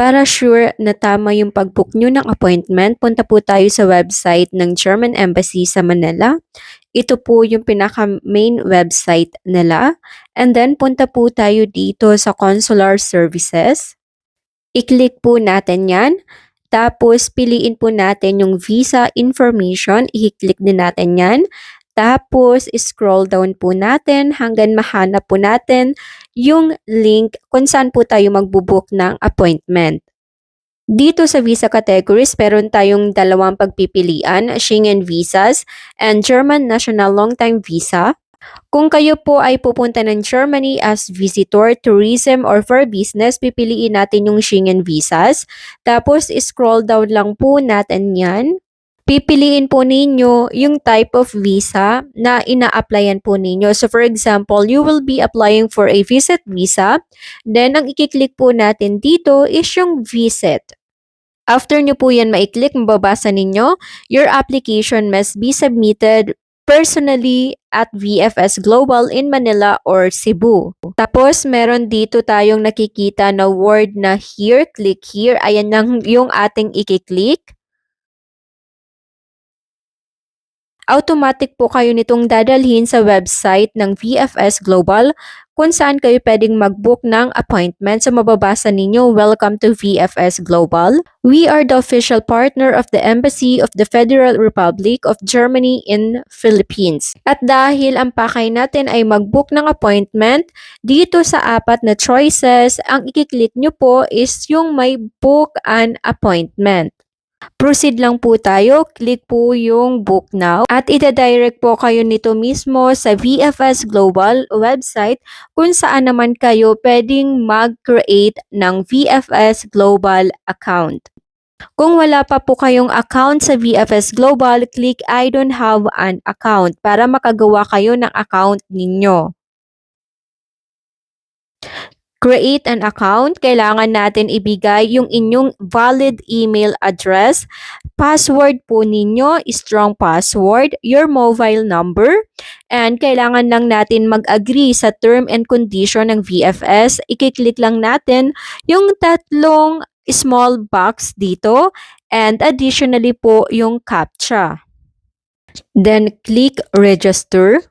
Para sure na tama yung pag-book nyo ng appointment, punta po tayo sa website ng German Embassy sa Manila. Ito po yung pinaka-main website nila. And then, punta po tayo dito sa Consular Services. I-click po natin yan. Tapos, piliin po natin yung visa information. I-click din natin yan. Tapos, scroll down po natin hanggang mahanap po natin yung link kung saan po tayo magbubook ng appointment. Dito sa visa categories, meron tayong dalawang pagpipilian, Schengen visas and German National Long-Time Visa. Kung kayo po ay pupunta ng Germany as visitor, tourism, or for business, pipiliin natin yung Schengen visas. Tapos, scroll down lang po natin yan. Pipiliin po ninyo yung type of visa na ina-applyan po ninyo. So for example, you will be applying for a visit visa. Then ang i-click po natin dito is yung visit. After nyo po yan ma-click, mababasa ninyo, your application must be submitted personally at VFS Global in Manila or Cebu. Tapos meron dito tayong nakikita na word na here, click here. Ayan yung ating i-click. Automatic po kayo nitong dadalhin sa website ng VFS Global kung saan kayo pwedeng mag-book ng appointment. So mababasa ninyo, welcome to VFS Global. We are the official partner of the Embassy of the Federal Republic of Germany in Philippines. At dahil ang pakay natin ay mag-book ng appointment, dito sa apat na choices, ang i-click nyo po is yung may book an appointment. Proceed lang po tayo, click po yung book now at ida-direct po kayo nito mismo sa VFS Global website kung saan naman kayo pwedeng mag-create ng VFS Global account. Kung wala pa po kayong account sa VFS Global, click I don't have an account para makagawa kayo ng account ninyo. Create an account, kailangan natin ibigay yung inyong valid email address, password po ninyo, strong password, your mobile number, and kailangan lang natin mag-agree sa term and condition ng VFS. I-click lang natin yung tatlong small box dito and additionally po yung CAPTCHA. Then click register.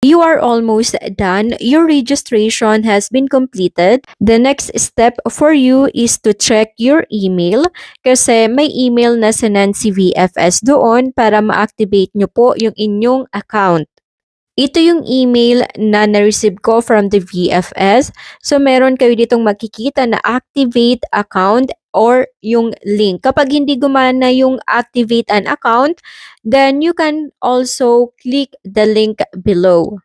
You are almost done. Your registration has been completed. The next step for you is to check your email kasi may email na sinend si VFS doon para ma-activate nyo po yung inyong account. Ito yung email na na-receive ko from the VFS. So meron kayo ditong makikita na activate account or yung link. Kapag hindi gumana yung activate an account, then you can also click the link below.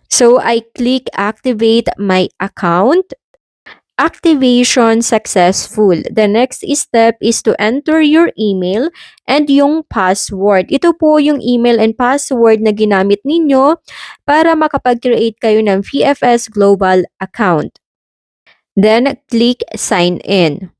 So I click activate my account. Activation successful. The next step is to enter your email and yung password. Ito po yung email and password na ginamit ninyo para makapag-create kayo ng VFS Global account. Then, click sign in.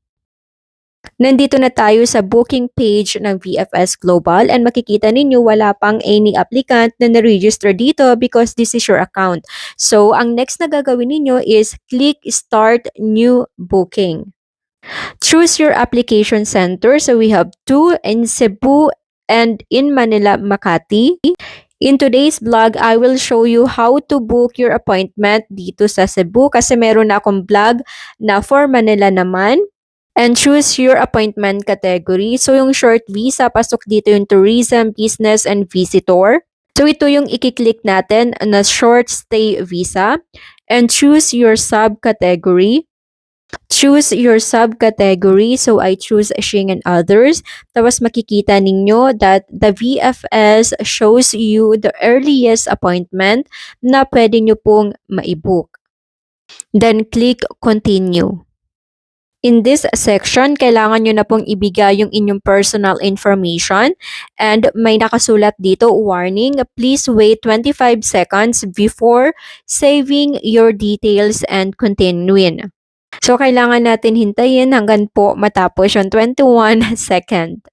Nandito na tayo sa booking page ng VFS Global and makikita ninyo wala pang any applicant na na-register dito because this is your account. So, ang next na gagawin ninyo is click Start New Booking. Choose your application center. So, we have two in Cebu and in Manila, Makati. In today's vlog, I will show you how to book your appointment dito sa Cebu kasi meron na akong vlog na for Manila naman. And choose your appointment category. So, yung short visa, pasok dito yung tourism, business, and visitor. So, ito yung i-click natin na short stay visa. And choose your subcategory. Choose your subcategory. So, I choose Schengen others. Tapos, makikita ninyo that the VFS shows you the earliest appointment na pwede nyo pong ma-book. Then, click continue. In this section, kailangan nyo na pong ibigay yung inyong personal information and may nakasulat dito, warning, please wait 25 seconds before saving your details and continuing. So, kailangan natin hintayin hanggang po matapos yung 21 second.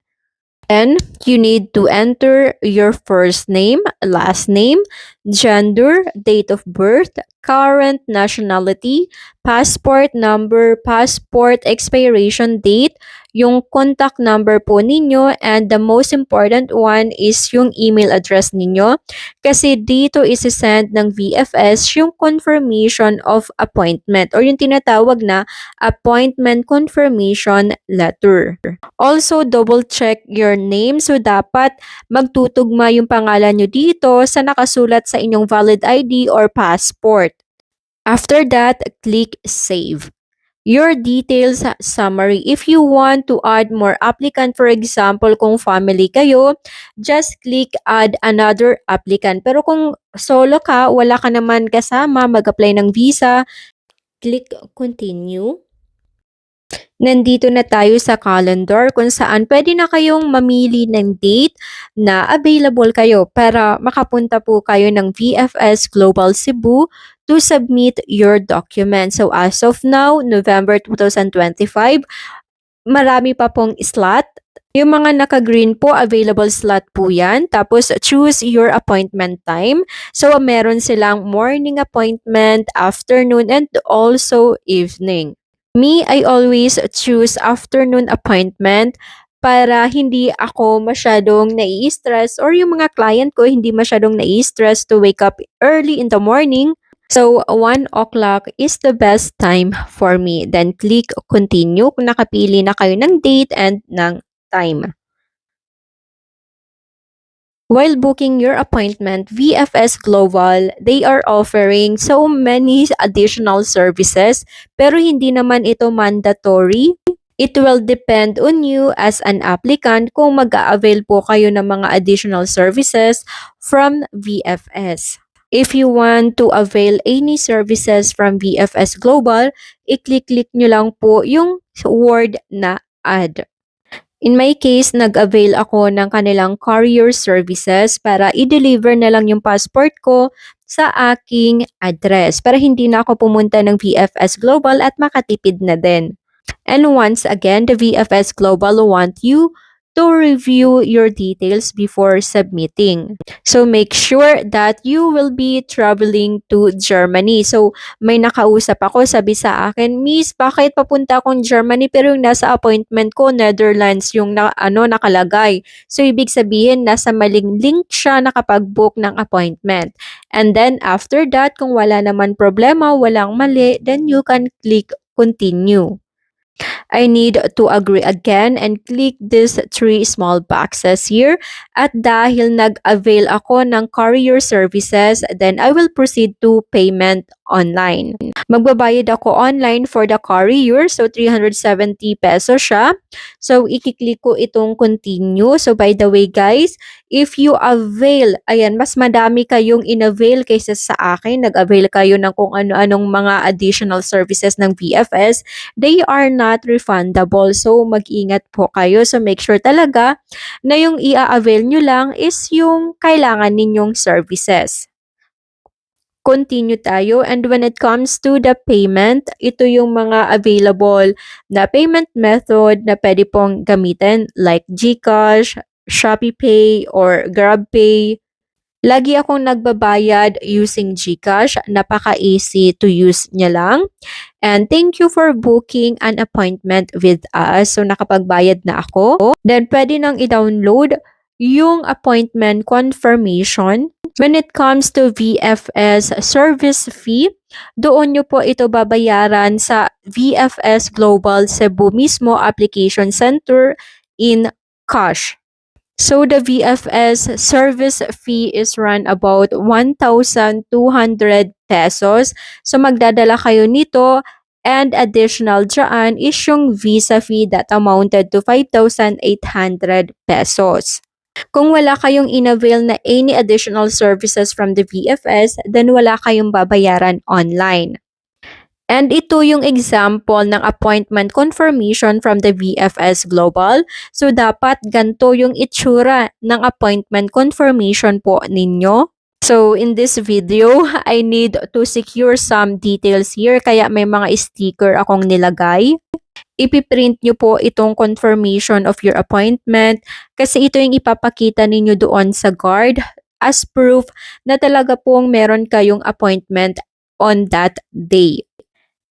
Then, you need to enter your first name, last name, gender, date of birth, current nationality, passport number, passport expiration date, yung contact number po ninyo, and the most important one is yung email address ninyo. Kasi dito isi-send ng VFS yung confirmation of appointment or yung tinatawag na appointment confirmation letter. Also, double check your name. So, dapat magtutugma yung pangalan nyo dito sa nakasulat sa inyong valid ID or passport. After that, click Save. Your details summary. If you want to add more applicant, for example, kung family kayo, just click Add Another Applicant. Pero kung solo ka, wala ka naman kasama, mag-apply ng visa, click Continue. Nandito na tayo sa calendar kung saan pwede na kayong mamili ng date na available kayo para makapunta po kayo ng VFS Global Cebu to submit your document. So as of now, November 2025, marami pa pong slot. Yung mga naka-green po, available slot po yan. Tapos, choose your appointment time. So, meron silang morning appointment, afternoon, and also evening. Me, I always choose afternoon appointment para hindi ako masyadong nai-stress or yung mga client ko hindi masyadong nai-stress to wake up early in the morning. So, 1 o'clock is the best time for me. Then, click continue kung nakapili na kayo ng date and ng time. While booking your appointment, VFS Global, they are offering so many additional services, pero hindi naman ito mandatory. It will depend on you as an applicant kung mag-a-avail po kayo ng mga additional services from VFS. If you want to avail any services from VFS Global, i-click nyo lang po yung word na add. In my case, nag-avail ako ng kanilang courier services para i-deliver na lang yung passport ko sa aking address para hindi na ako pumunta ng VFS Global at makatipid na din. And once again, the VFS Global want you to review your details before submitting. So make sure that you will be traveling to Germany. So may nakausap ako, sabi sa akin, Miss, bakit papunta akong Germany pero yung nasa appointment ko, Netherlands yung nakalagay. So ibig sabihin, nasa maling link siya nakapag-book ng appointment. And then after that, kung wala naman problema, walang mali, then you can click continue. I need to agree again and click these 3 small boxes here. At dahil nag-avail ako ng courier services, then I will proceed to payment online. Magbabayad ako online for the courier. So, 370 pesos siya. So, ikiklik ko itong continue. So, by the way guys, if you avail, ayan, mas madami kayong in-avail kaysa sa akin. Nag-avail kayo ng kung ano-anong mga additional services ng VFS. They are not refundable. So, mag-ingat po kayo. So, make sure talaga na yung i-avail nyo lang is yung kailangan ninyong services. Continue tayo. And when it comes to the payment, ito yung mga available na payment method na pwede pong gamitin like GCash, ShopeePay, or GrabPay. Lagi akong nagbabayad using GCash. Napaka-easy to use niya lang. And thank you for booking an appointment with us. So, nakapagbayad na ako. Then, pwede nang i-download yung appointment confirmation. When it comes to VFS service fee, doon nyo po ito babayaran sa VFS Global Cebu mismo application center in cash. So the VFS service fee is run about 1,200 pesos. So magdadala kayo nito and additional dyan is yung visa fee that amounted to 5,800 pesos. Kung wala kayong in-avail na any additional services from the VFS, then wala kayong babayaran online. And ito yung example ng appointment confirmation from the VFS Global. So, dapat ganito yung itsura ng appointment confirmation po ninyo. So, in this video, I need to secure some details here. Kaya may mga sticker akong nilagay. Ipiprint nyo po itong confirmation of your appointment kasi ito yung ipapakita ninyo doon sa guard as proof na talaga pong meron kayong appointment on that day.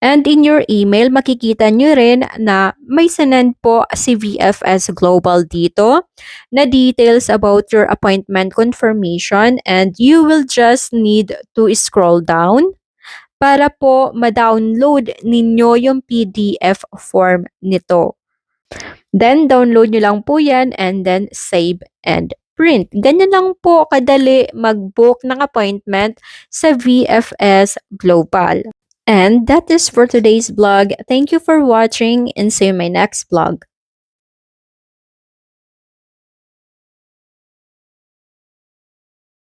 And in your email, makikita nyo rin na may sinend po si VFS Global dito na details about your appointment confirmation, and you will just need to scroll down para po ma-download ninyo yung PDF form nito. Then, download nyo lang po yan and then save and print. Ganyan lang po kadali mag-book ng appointment sa VFS Global. And that is for today's vlog. Thank you for watching and see you in my next vlog.